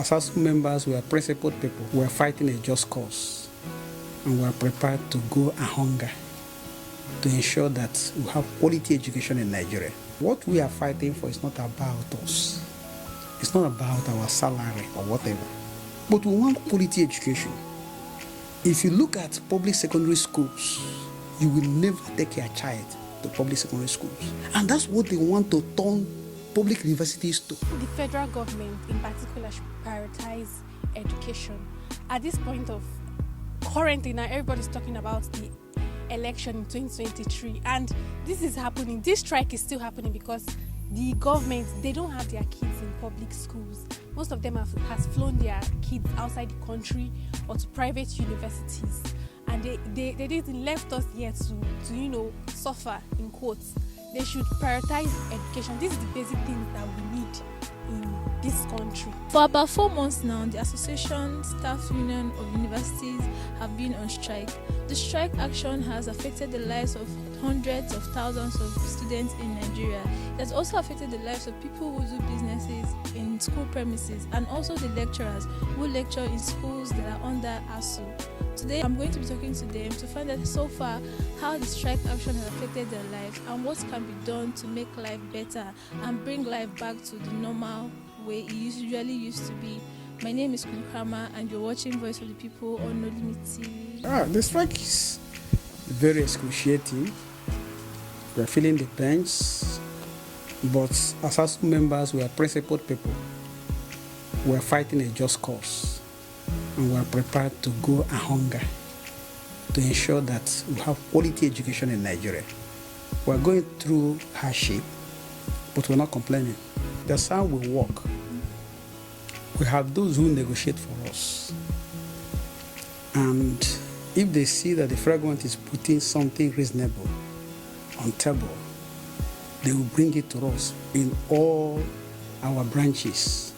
As Asuu members, we are principled people. We are fighting a just cause, and we are prepared to go a hunger to ensure that we have quality education in Nigeria. What we are fighting for is not about us. It's not about our salary or whatever. But we want quality education. If you look at public secondary schools, you will never take your child to public secondary schools. And that's what they want to turn public universities to. The federal government in particular should prioritize education. At this point of currently now, everybody's talking about the election in 2023, and this is happening. This strike is still happening because the government, they don't have their kids in public schools. Most of them has flown their kids outside the country or to private universities, and they didn't left us here to suffer in quotes. They should prioritize education. This is the basic things that we need in this country. For about 4 months now, the Association Staff Union of Universities have been on strike. The strike action has affected the lives of hundreds of thousands of students in Nigeria. It has also affected the lives of people who do businesses in school premises, and also the lecturers who lecture in schools that are under Asuu. Today, I'm going to be talking to them to find out so far how the strike action has affected their lives and what can be done to make life better and bring life back to the normal way it usually used to be. My name is Queen Krama, and you're watching Voice of the People on No Limit TV. The strike is very excruciating. We are feeling the pains, but as Asuu members, we are principled people. We are fighting a just cause, and we are prepared to go a hunger to ensure that we have quality education in Nigeria. We are going through hardship, but we're not complaining. That's how we work. We have those who negotiate for us, and if they see that the federal government is putting something reasonable on table, they will bring it to us in all our branches.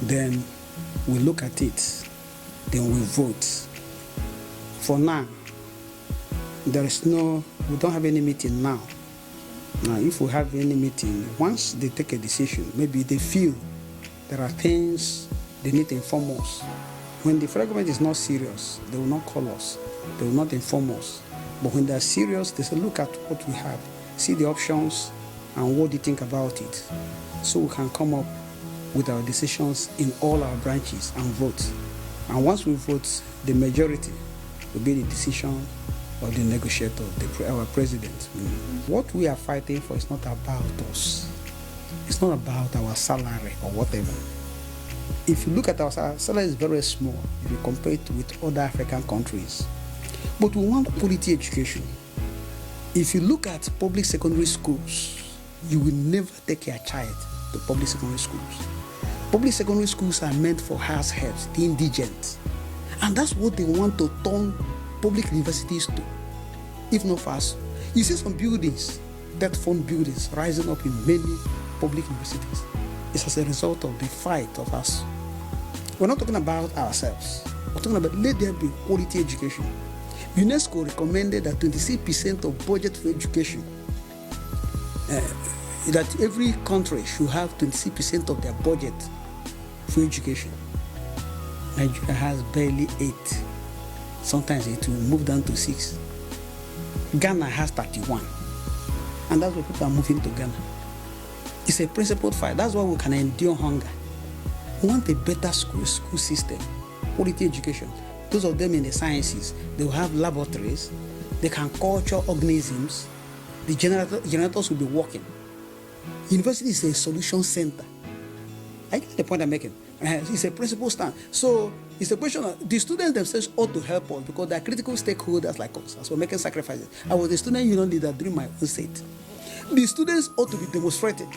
Then we look at it, then we vote. For now, we don't have any meeting now. Now, if we have any meeting, once they take a decision, maybe they feel there are things they need to inform us. When the federal government is not serious, they will not call us. They will not inform us. But when they are serious, they say, look at what we have, see the options, and what do you think about it? So we can come up with our decisions in all our branches and vote. And once we vote, the majority will be the decision of the negotiator, our president. What we are fighting for is not about us. It's not about our salary or whatever. If you look at our salary is very small if you compare it with other African countries. But we want quality education. If you look at public secondary schools, you will never take your child to public secondary schools. Public secondary schools are meant for house helps, the indigent. And that's what they want to turn public universities to. If not for us, you see some buildings, debt fund buildings, rising up in many public universities. It's as a result of the fight of us. We're not talking about ourselves. We're talking about let there be quality education. UNESCO recommended that 26% of budget for education, that every country should have 26% of their budget for education. Nigeria has barely 8. Sometimes it will move down to 6. Ghana has 31. And that's why people are moving to Ghana. It's a principled fight. That's why we can endure hunger. We want a better school system, quality education. Those of them in the sciences, they will have laboratories. They can culture organisms. The generators will be working. University is a solution center. I get the point I'm making. It's a principled stand. So it's a question of the students themselves ought to help us because they're critical stakeholders like us as we're making sacrifices. I was a student union leader during my own state. The students ought to be demonstrated.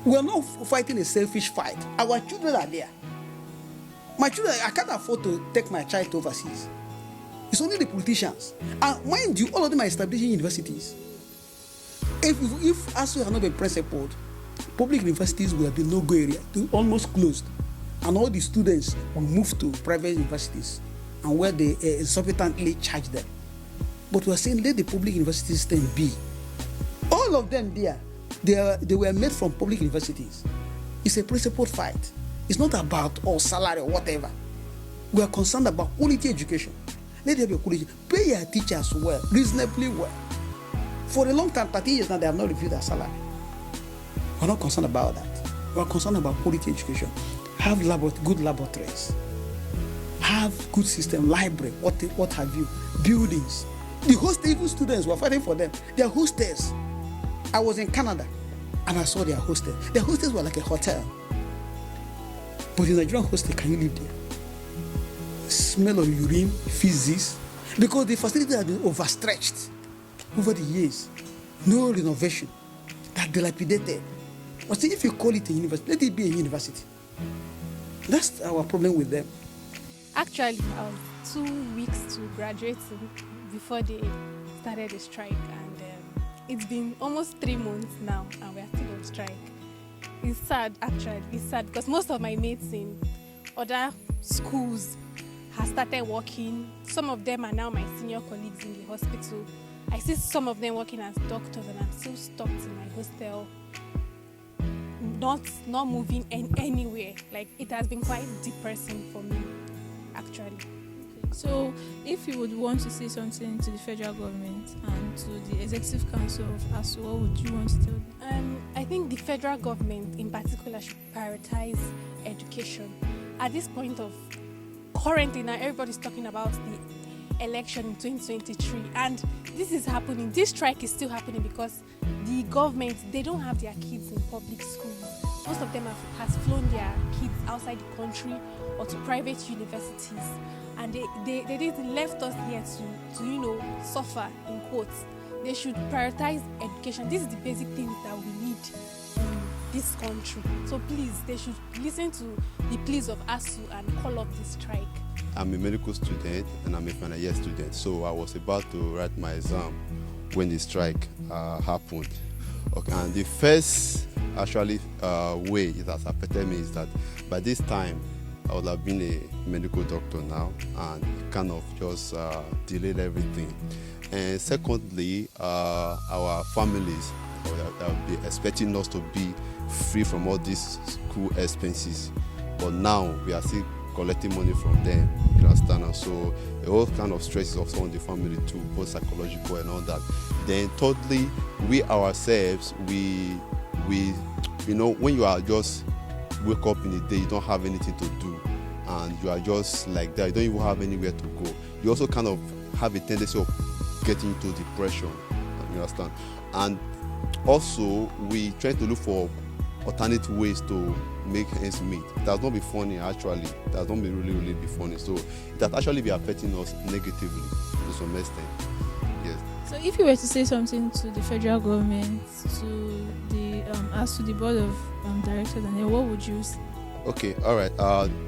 We are not fighting a selfish fight. Our children are there. My children, I can't afford to take my child to overseas. It's only the politicians. And mind you, all of them are establishing universities. If Asuu had not been principled, public universities would have been no-go area, almost closed. And all the students will move to private universities and where they exorbitantly charge them. But we are saying let the public university system be. All of them there, they were made from public universities. It's a principled fight. It's not about salary or whatever. We are concerned about quality education. Let there be a quality. Pay your teachers well, reasonably well. For a long time, 30 years now, they have not reviewed their salary. We're not concerned about that. We're concerned about quality education. Have good laboratories. Have good system, library, what have you, buildings. The hostel, even students were fighting for them. Their hostels. I was in Canada and I saw their hostels. Their hostels were like a hotel. But in a Nigerian hostel, can you live there? Smell of urine, feces, because the facility has been overstretched over the years. No renovation. They're dilapidated. But if you call it a university, let it be a university. That's our problem with them. Actually, I was 2 weeks to graduating before they started the strike, and it's been almost 3 months now, and we're still on strike. It's sad, actually. It's sad because most of my mates in other schools have started working. Some of them are now my senior colleagues in the hospital. I see some of them working as doctors, and I'm still stuck in my hostel, not moving anywhere. Like, it has been quite depressing for me, actually. So, if you would want to say something to the federal government and to the executive council of Asuu, what would you want to tell them? I think the federal government in particular should prioritize education. At this point of currently now, everybody's talking about the election in 2023, and this is happening. This strike is still happening because the government, they don't have their kids in public schools. Most of them has flown their kids outside the country or to private universities, and they didn't left us here to suffer, in quotes. They should prioritize education. This is the basic things that we need in this country. So please, they should listen to the pleas of Asuu and call off this strike. I'm a medical student and I'm a final year student, so I was about to write my exam when the strike happened. Okay, and the first way it has affected me is that by this time I would have been a medical doctor now, and it kind of just delayed everything. And secondly, our families will be expecting us to be free from all these school expenses, but now we are still collecting money from them, you understand? And so the whole kind of stress is also on the family too, both psychological and all that. Then thirdly, we ourselves, we when you are just wake up in the day, you don't have anything to do, and you are just like that, you don't even have anywhere to go. You also kind of have a tendency of getting into depression, you understand? And also we try to look for alternate ways to make ends meet. It does not be funny, actually. It does not be really be funny. So it has actually been affecting us negatively to some extent. Yes. So if you were to say something to the federal government, to the Asuu, the board of directors, and then what would you say? Okay, all right.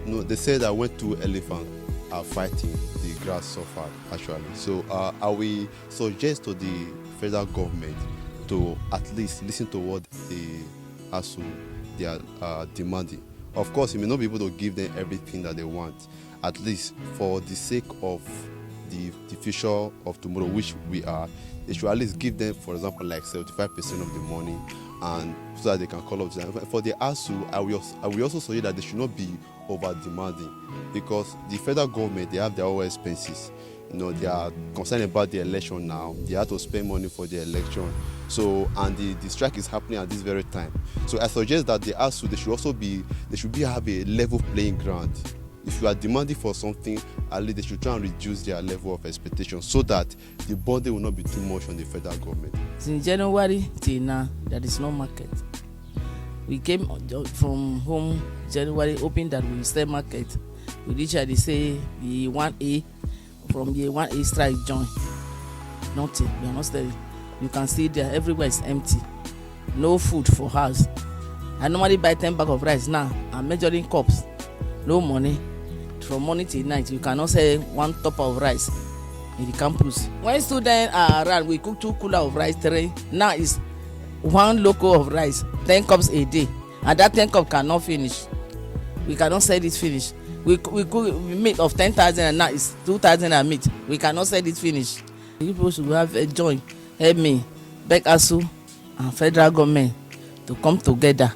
No, they said that when two elephants are fighting, the grass suffered, actually. So I will suggest to the federal government to at least listen to what the Asuu they are demanding. Of course, you may not be able to give them everything that they want, at least for the sake of the future of tomorrow, which we are. They should at least give them, for example, like 75% of the money, and so that they can call up to them. For the Asuu, I will also suggest that they should not be over demanding, because the federal government, they have their own expenses. They are concerned about the election now. They have to spend money for the election. So, and the strike is happening at this very time. So I suggest that the Asuu, they should have a level playing ground. If you are demanding for something, at least they should try and reduce their level of expectation so that the burden will not be too much on the federal government. Since January till now, there is no market. We came from home January, hoping that we will stay market. We literally say the 1A, from the 1A strike join. Nothing, we are not steady. You can see there, everywhere is empty. No food for house. I normally buy 10 bags of rice now. I'm measuring cups. No money. From morning till night, you cannot sell one top of rice in the campus. When students are around, we cook 2 coolers of rice, 3. Now it's 1 loco of rice, 10 cups a day. And that 10 cups cannot finish. We cannot sell it finish. We cook meat of 10,000 and now it's 2,000 a meat. We cannot sell it finish. People should have a joint. Help me, beg Asuu and federal government to come together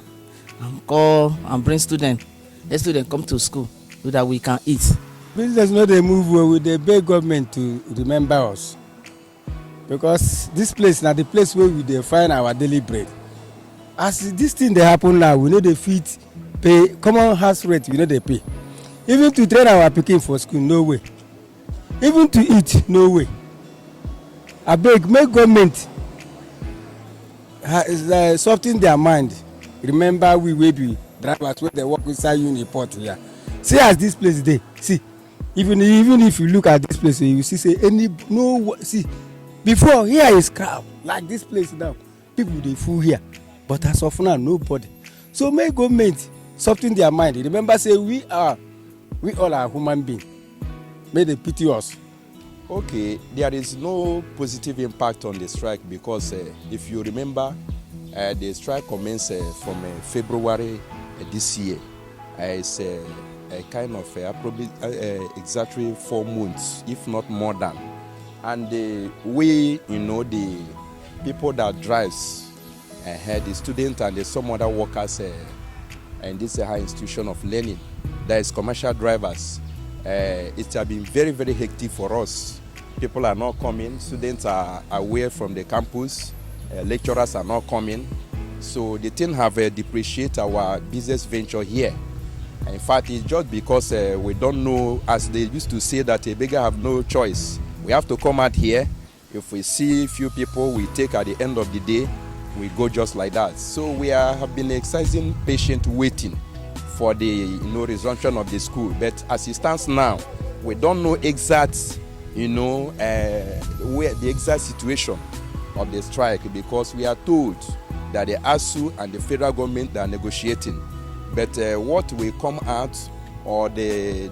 and call and bring students let students come to school so that we can eat. Business no dey move well, we dey beg government to remember us, because this place na the place where we dey find our daily bread. As this thing dey happen now, we no dey fit pay common house rent, we no dey pay. Even to train our pikin for school, no way. Even to eat, no way. Abeg, make government soften their mind. Remember we wey be drivers wey dey work inside Uniport here. See as this place dey. See, even if you look at this place, you see say see before here is crowd like this place now. People dey full here, but as of now, nobody. So make government soften their mind. Remember say we all are human beings. May they pity us. Okay, there is no positive impact on the strike because if you remember, the strike commenced from February this year. It's a kind of probably exactly 4 months, if not more than. And the people that drives, the students and some other workers in this high institution of learning, there is commercial drivers. It has been very, very hectic for us. People are not coming, students are away from the campus, lecturers are not coming. So the thing have depreciated our business venture here. In fact, it's just because we don't know, as they used to say, that a beggar have no choice. We have to come out here. If we see few people, we take at the end of the day, we go just like that. So we have been exercising patient waiting for the resumption of the school. But as it stands now, we don't know exact, where the exact situation of the strike, because we are told that the Asuu and the federal government are negotiating. But what will come out, or the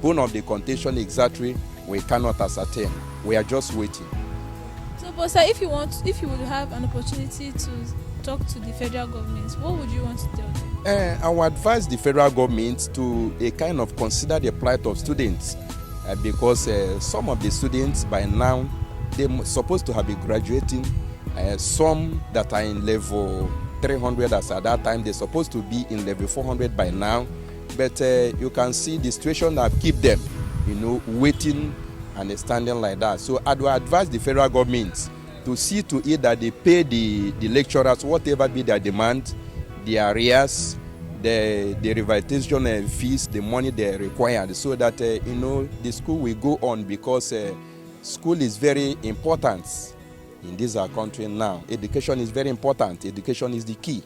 bone of the contention exactly, we cannot ascertain. We are just waiting. So, but sir, if you would have an opportunity to talk to the federal government, what would you want to tell them? I would advise the federal government to kind of consider the plight of students, because some of the students by now, they're supposed to have been graduating. Some that are in level 300 as at that time, they're supposed to be in level 400 by now. But you can see the situation that keep them, waiting and standing like that. So I would advise the federal government to see to it that they pay the lecturers whatever be their demand, the arrears, the revitalization fees, the money they required, so that the school will go on, because school is very important in this our country now. Education is very important. Education is the key.